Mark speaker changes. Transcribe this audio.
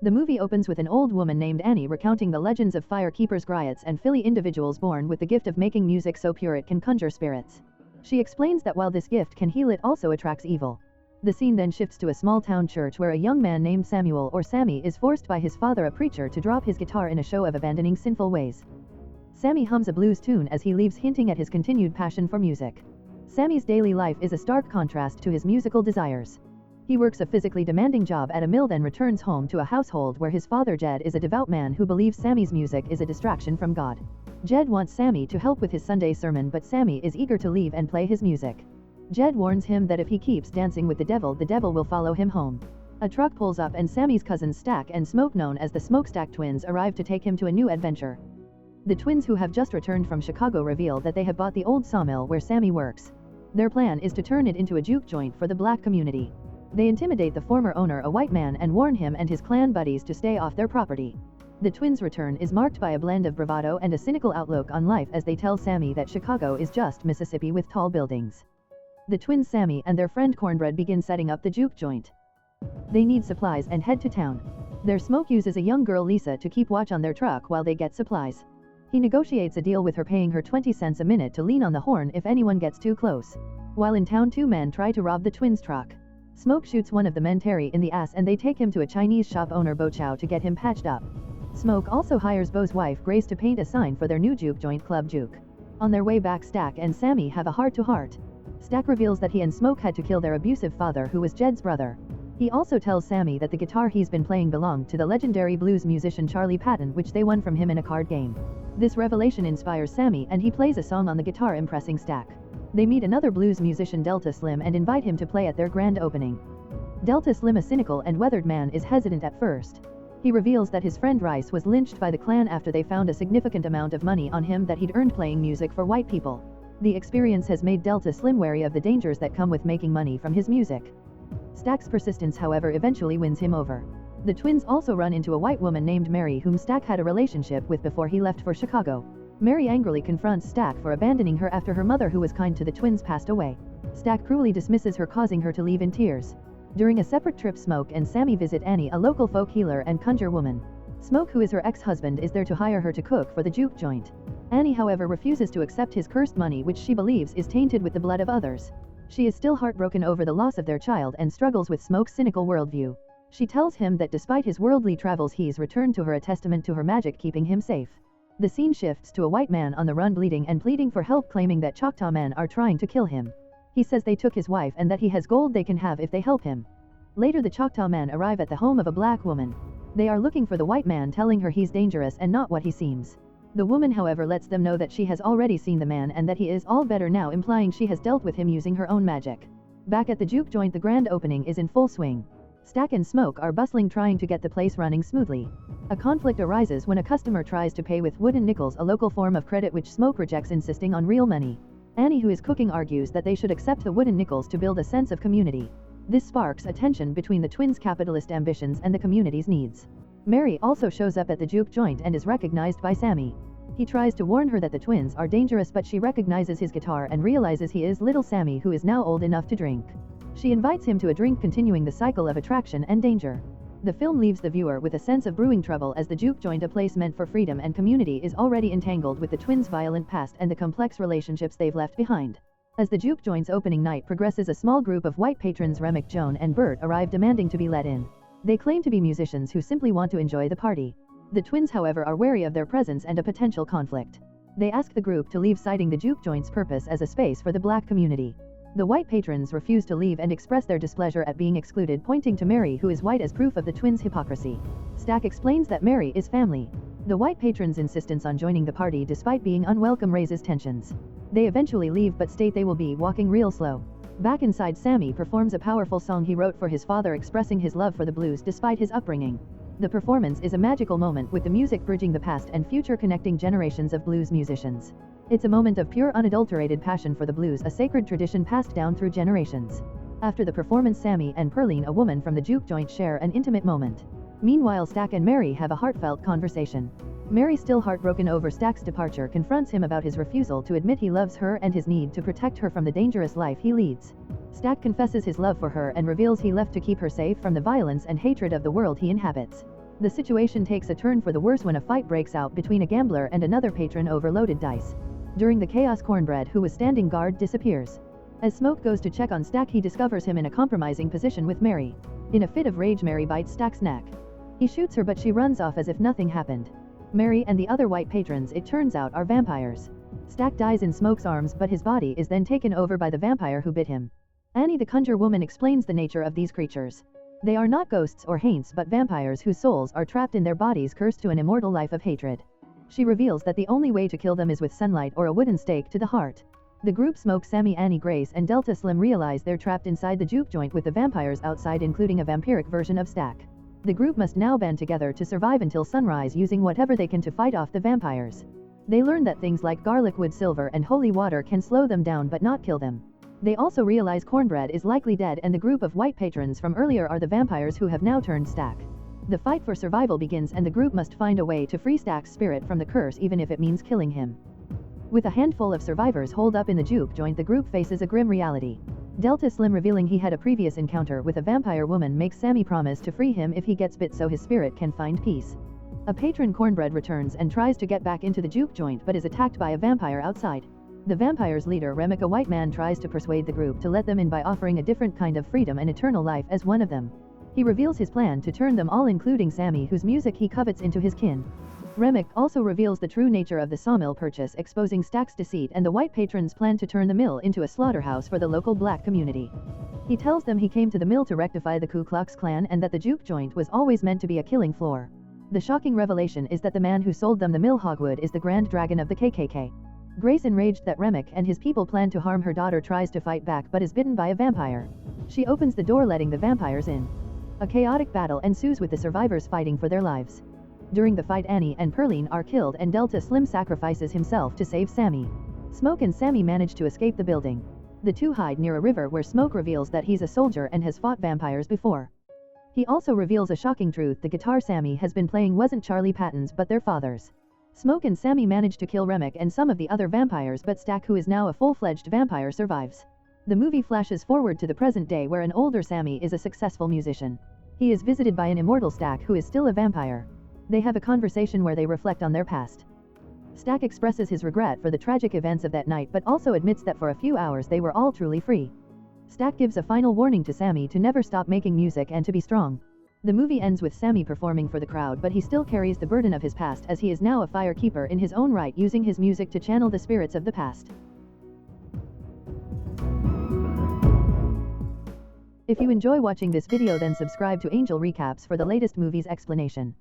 Speaker 1: The movie opens with an old woman named Annie recounting the legends of firekeepers, griots, and filly individuals born with the gift of making music so pure it can conjure spirits. She explains that while this gift can heal, it also attracts evil. The scene then shifts to a small town church where a young man named Samuel, or Sammy, is forced by his father, a preacher, to drop his guitar in a show of abandoning sinful ways. Sammy hums a blues tune as he leaves, hinting at his continued passion for music. Sammy's daily life is a stark contrast to his musical desires. He works a physically demanding job at a mill, then returns home to a household where his father Jed is a devout man who believes Sammy's music is a distraction from God. Jed wants Sammy to help with his Sunday sermon, but Sammy is eager to leave and play his music. Jed warns him that if he keeps dancing with the devil will follow him home. A truck pulls up and Sammy's cousins Stack and Smoke, known as the Smokestack twins, arrive to take him to a new adventure. The twins, who have just returned from Chicago, reveal that they have bought the old sawmill where Sammy works. Their plan is to turn it into a juke joint for the black community. They intimidate the former owner, a white man, and warn him and his clan buddies to stay off their property. The twins' return is marked by a blend of bravado and a cynical outlook on life as they tell Sammy that Chicago is just Mississippi with tall buildings. The twins, Sammy and their friend Cornbread, begin setting up the juke joint. They need supplies and head to town. Their Smoke uses a young girl, Lisa, to keep watch on their truck while they get supplies. He negotiates a deal with her, paying her 20 cents a minute to lean on the horn if anyone gets too close. While in town, two men try to rob the twins' truck. Smoke shoots one of the men, Terry, in the ass, and they take him to a Chinese shop owner, Bo Chow, to get him patched up. Smoke also hires Bo's wife, Grace, to paint a sign for their new juke joint, Club Juke. On their way back, Stack and Sammy have a heart-to-heart. Stack reveals that he and Smoke had to kill their abusive father, who was Jed's brother. He also tells Sammy that the guitar he's been playing belonged to the legendary blues musician Charlie Patton, which they won from him in a card game. This revelation inspires Sammy, and he plays a song on the guitar, impressing Stack. They meet another blues musician, Delta Slim, and invite him to play at their grand opening. Delta Slim, a cynical and weathered man, is hesitant at first. He reveals that his friend Rice was lynched by the Klan after they found a significant amount of money on him that he'd earned playing music for white people. The experience has made Delta Slim wary of the dangers that come with making money from his music. Stack's persistence, however, eventually wins him over. The twins also run into a white woman named Mary, whom Stack had a relationship with before he left for Chicago. Mary angrily confronts Stack for abandoning her after her mother, who was kind to the twins, passed away. Stack cruelly dismisses her, causing her to leave in tears. During a separate trip, Smoke and Sammy visit Annie, a local folk healer and conjure woman. Smoke, who is her ex-husband, is there to hire her to cook for the juke joint. Annie, however, refuses to accept his cursed money, which she believes is tainted with the blood of others. She is still heartbroken over the loss of their child and struggles with Smoke's cynical worldview. She tells him that despite his worldly travels, he's returned to her, a testament to her magic keeping him safe. The scene shifts to a white man on the run, bleeding and pleading for help, claiming that Choctaw men are trying to kill him. He says they took his wife and that he has gold they can have if they help him. Later, the Choctaw men arrive at the home of a black woman. They are looking for the white man, telling her he's dangerous and not what he seems. The woman, however, lets them know that she has already seen the man and that he is all better now, implying she has dealt with him using her own magic. Back at the juke joint, the grand opening is in full swing. Stack and Smoke are bustling, trying to get the place running smoothly. A conflict arises when a customer tries to pay with wooden nickels, a local form of credit which Smoke rejects, insisting on real money. Annie, who is cooking, argues that they should accept the wooden nickels to build a sense of community. This sparks a tension between the twins' capitalist ambitions and the community's needs. Mary also shows up at the juke joint and is recognized by Sammy. He tries to warn her that the twins are dangerous, but she recognizes his guitar and realizes he is little Sammy, who is now old enough to drink. She invites him to a drink, continuing the cycle of attraction and danger. The film leaves the viewer with a sense of brewing trouble, as the juke joint, a place meant for freedom and community, is already entangled with the twins' violent past and the complex relationships they've left behind. As the juke joint's opening night progresses, a small group of white patrons, Remick, Joan, and Bert, arrive demanding to be let in. They claim to be musicians who simply want to enjoy the party. The twins, however, are wary of their presence and a potential conflict. They ask the group to leave, citing the juke joint's purpose as a space for the black community. The white patrons refuse to leave and express their displeasure at being excluded, pointing to Mary, who is white, as proof of the twins' hypocrisy. Stack explains that Mary is family. The white patrons' insistence on joining the party despite being unwelcome raises tensions. They eventually leave but state they will be walking real slow. Back inside, Sammy performs a powerful song he wrote for his father, expressing his love for the blues despite his upbringing. The performance is a magical moment, with the music bridging the past and future, connecting generations of blues musicians. It's a moment of pure, unadulterated passion for the blues, a sacred tradition passed down through generations. After the performance, Sammy and Pearline, a woman from the juke joint, share an intimate moment. Meanwhile, Stack and Mary have a heartfelt conversation. Mary, still heartbroken over Stack's departure, confronts him about his refusal to admit he loves her and his need to protect her from the dangerous life he leads. Stack confesses his love for her and reveals he left to keep her safe from the violence and hatred of the world he inhabits. The situation takes a turn for the worse when a fight breaks out between a gambler and another patron over loaded dice. During the chaos, Cornbread, who was standing guard, disappears. As Smoke goes to check on Stack, he discovers him in a compromising position with Mary. In a fit of rage, Mary bites Stack's neck. He shoots her, but she runs off as if nothing happened. Mary and the other white patrons, it turns out, are vampires. Stack dies in Smoke's arms, but his body is then taken over by the vampire who bit him. Annie the Conjure Woman explains the nature of these creatures. They are not ghosts or haints, but vampires whose souls are trapped in their bodies, cursed to an immortal life of hatred. She reveals that the only way to kill them is with sunlight or a wooden stake to the heart. The group Smoke, Sammy, Annie, Grace, and Delta Slim realize they're trapped inside the juke joint with the vampires outside, including a vampiric version of Stack. The group must now band together to survive until sunrise, using whatever they can to fight off the vampires. They learn that things like garlic wood, silver, and holy water can slow them down but not kill them. They also realize Cornbread is likely dead, and the group of white patrons from earlier are the vampires who have now turned Stack. The fight for survival begins, and the group must find a way to free Stack's spirit from the curse, even if it means killing him. With a handful of survivors holed up in the juke joint, the group faces a grim reality. Delta Slim, revealing he had a previous encounter with a vampire woman, makes Sammy promise to free him if he gets bit so his spirit can find peace. A patron, Cornbread, returns and tries to get back into the juke joint but is attacked by a vampire outside. The vampire's leader, Remick, a white man, tries to persuade the group to let them in by offering a different kind of freedom and eternal life as one of them. He reveals his plan to turn them all, including Sammy, whose music he covets, into his kin. Remick also reveals the true nature of the sawmill purchase, exposing Stack's deceit and the white patrons' plan to turn the mill into a slaughterhouse for the local black community. He tells them he came to the mill to rectify the Ku Klux Klan and that the juke joint was always meant to be a killing floor. The shocking revelation is that the man who sold them the mill hogwood is the Grand Dragon of the KKK. Grace, enraged that Remick and his people plan to harm her daughter, tries to fight back but is bitten by a vampire. She opens the door, letting the vampires in. A chaotic battle ensues with the survivors fighting for their lives. During the fight, Annie and Pearline are killed and Delta Slim sacrifices himself to save Sammy. Smoke and Sammy manage to escape the building. The two hide near a river where Smoke reveals that he's a soldier and has fought vampires before. He also reveals a shocking truth: the guitar Sammy has been playing wasn't Charlie Patton's but their father's. Smoke and Sammy manage to kill Remick and some of the other vampires, but Stack, who is now a full-fledged vampire, survives. The movie flashes forward to the present day, where an older Sammy is a successful musician. He is visited by an immortal Stack, who is still a vampire. They have a conversation where they reflect on their past. Stack expresses his regret for the tragic events of that night, but also admits that for a few hours they were all truly free. Stack gives a final warning to Sammy to never stop making music and to be strong. The movie ends with Sammy performing for the crowd, but he still carries the burden of his past, as he is now a firekeeper in his own right, using his music to channel the spirits of the past. If you enjoy watching this video, then subscribe to Angel Recaps for the latest movies explanation.